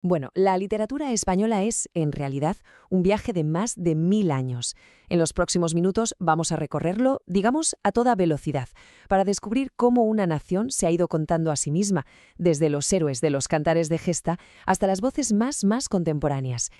Bueno, la literatura española es, en realidad, un viaje de más de 1000 años. En los próximos minutos vamos a recorrerlo, digamos, a toda velocidad, para descubrir cómo una nación se ha ido contando a sí misma, desde los héroes de los cantares de gesta hasta las voces más contemporáneas.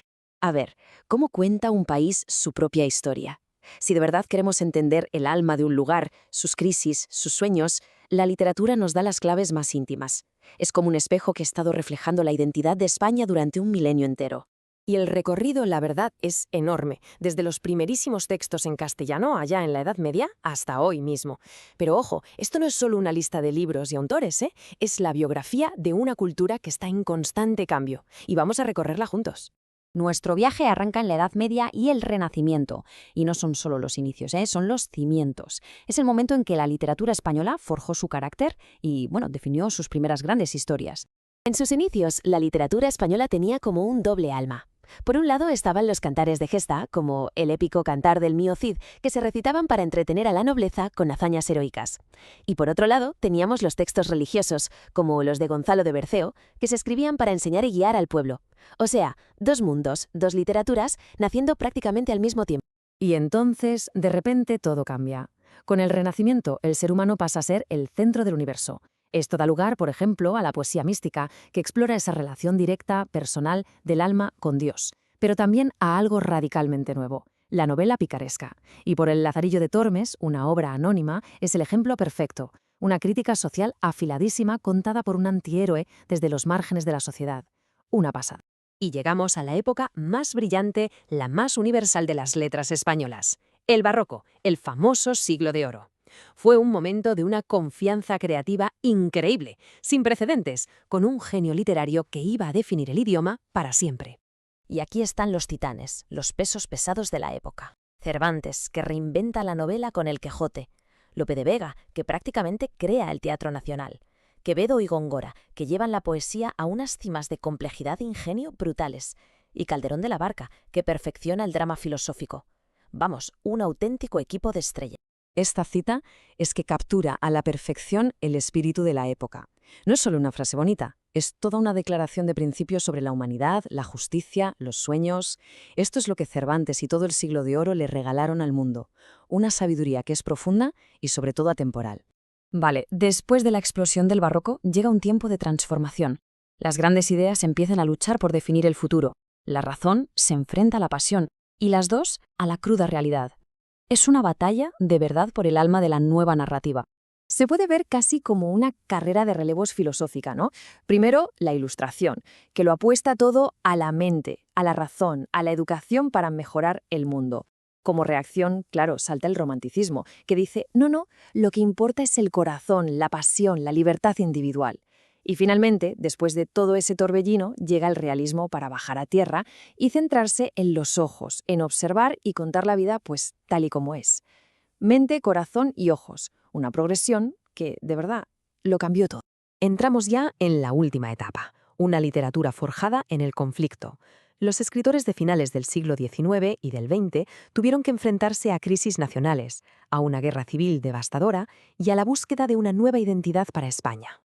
A ver, ¿cómo cuenta un país su propia historia? Si de verdad queremos entender el alma de un lugar, sus crisis, sus sueños, la literatura nos da las claves más íntimas. Es como un espejo que ha estado reflejando la identidad de España durante un milenio entero. Y el recorrido, la verdad, es enorme, desde los primerísimos textos en castellano, allá en la Edad Media, hasta hoy mismo. Pero ojo, esto no es solo una lista de libros y autores, ¿eh? Es la biografía de una cultura que está en constante cambio. Y vamos a recorrerla juntos. Nuestro viaje arranca en la Edad Media y el Renacimiento, y no son solo los inicios, son los cimientos. Es el momento en que la literatura española forjó su carácter y, definió sus primeras grandes historias. En sus inicios, la literatura española tenía como un doble alma. Por un lado estaban los cantares de gesta, como el épico Cantar del Mío Cid, que se recitaban para entretener a la nobleza con hazañas heroicas. Y por otro lado teníamos los textos religiosos, como los de Gonzalo de Berceo, que se escribían para enseñar y guiar al pueblo. O sea, dos mundos, dos literaturas, naciendo prácticamente al mismo tiempo. Y entonces, de repente, todo cambia. Con el Renacimiento, el ser humano pasa a ser el centro del universo. Esto da lugar, por ejemplo, a la poesía mística, que explora esa relación directa, personal, del alma con Dios, pero también a algo radicalmente nuevo, la novela picaresca. Y por El Lazarillo de Tormes, una obra anónima, es el ejemplo perfecto, una crítica social afiladísima contada por un antihéroe desde los márgenes de la sociedad. Una pasada. Y llegamos a la época más brillante, la más universal de las letras españolas, el Barroco, el famoso Siglo de Oro. Fue un momento de una confianza creativa increíble, sin precedentes, con un genio literario que iba a definir el idioma para siempre. Y aquí están los titanes, los pesos pesados de la época. Cervantes, que reinventa la novela con El Quijote. Lope de Vega, que prácticamente crea el Teatro Nacional. Quevedo y Góngora, que llevan la poesía a unas cimas de complejidad e ingenio brutales. Y Calderón de la Barca, que perfecciona el drama filosófico. Vamos, un auténtico equipo de estrella. Esta cita es que captura a la perfección el espíritu de la época. No es solo una frase bonita, es toda una declaración de principios sobre la humanidad, la justicia, los sueños. Esto es lo que Cervantes y todo el Siglo de Oro le regalaron al mundo, una sabiduría que es profunda y sobre todo atemporal. Vale, después de la explosión del Barroco llega un tiempo de transformación. Las grandes ideas empiezan a luchar por definir el futuro. La razón se enfrenta a la pasión y las dos a la cruda realidad. Es una batalla de verdad por el alma de la nueva narrativa. Se puede ver casi como una carrera de relevos filosófica, ¿no? Primero, la Ilustración, que lo apuesta todo a la mente, a la razón, a la educación para mejorar el mundo. Como reacción, claro, salta el Romanticismo, que dice, no, lo que importa es el corazón, la pasión, la libertad individual. Y finalmente, después de todo ese torbellino, llega el realismo para bajar a tierra y centrarse en los ojos, en observar y contar la vida pues tal y como es. Mente, corazón y ojos, una progresión que, de verdad, lo cambió todo. Entramos ya en la última etapa, una literatura forjada en el conflicto. Los escritores de finales del siglo XIX y del XX tuvieron que enfrentarse a crisis nacionales, a una guerra civil devastadora y a la búsqueda de una nueva identidad para España.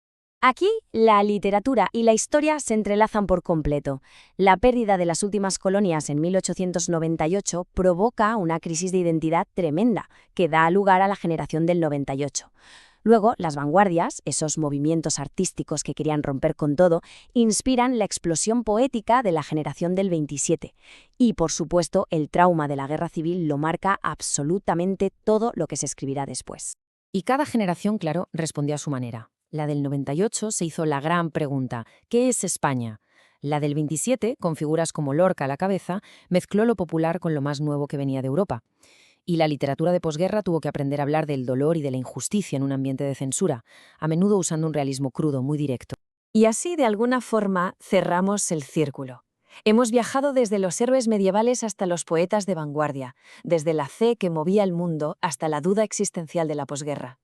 Aquí, la literatura y la historia se entrelazan por completo. La pérdida de las últimas colonias en 1898 provoca una crisis de identidad tremenda, que da lugar a la generación del 98. Luego, las vanguardias, esos movimientos artísticos que querían romper con todo, inspiran la explosión poética de la generación del 27. Y, por supuesto, el trauma de la guerra civil lo marca absolutamente todo lo que se escribirá después. Y cada generación, claro, respondió a su manera. La del 98 se hizo la gran pregunta, ¿qué es España? La del 27, con figuras como Lorca a la cabeza, mezcló lo popular con lo más nuevo que venía de Europa. Y la literatura de posguerra tuvo que aprender a hablar del dolor y de la injusticia en un ambiente de censura, a menudo usando un realismo crudo, muy directo. Y así, de alguna forma, cerramos el círculo. Hemos viajado desde los héroes medievales hasta los poetas de vanguardia, desde la fe que movía el mundo hasta la duda existencial de la posguerra.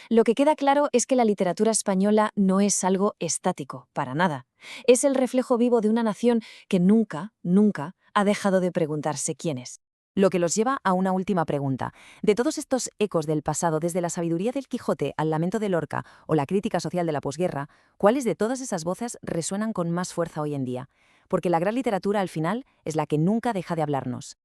Lo que queda claro es que la literatura española no es algo estático, para nada. Es el reflejo vivo de una nación que nunca ha dejado de preguntarse quién es. Lo que los lleva a una última pregunta. De todos estos ecos del pasado, desde la sabiduría del Quijote al lamento de Lorca o la crítica social de la posguerra, ¿cuáles de todas esas voces resuenan con más fuerza hoy en día? porque la gran literatura al final es la que nunca deja de hablarnos.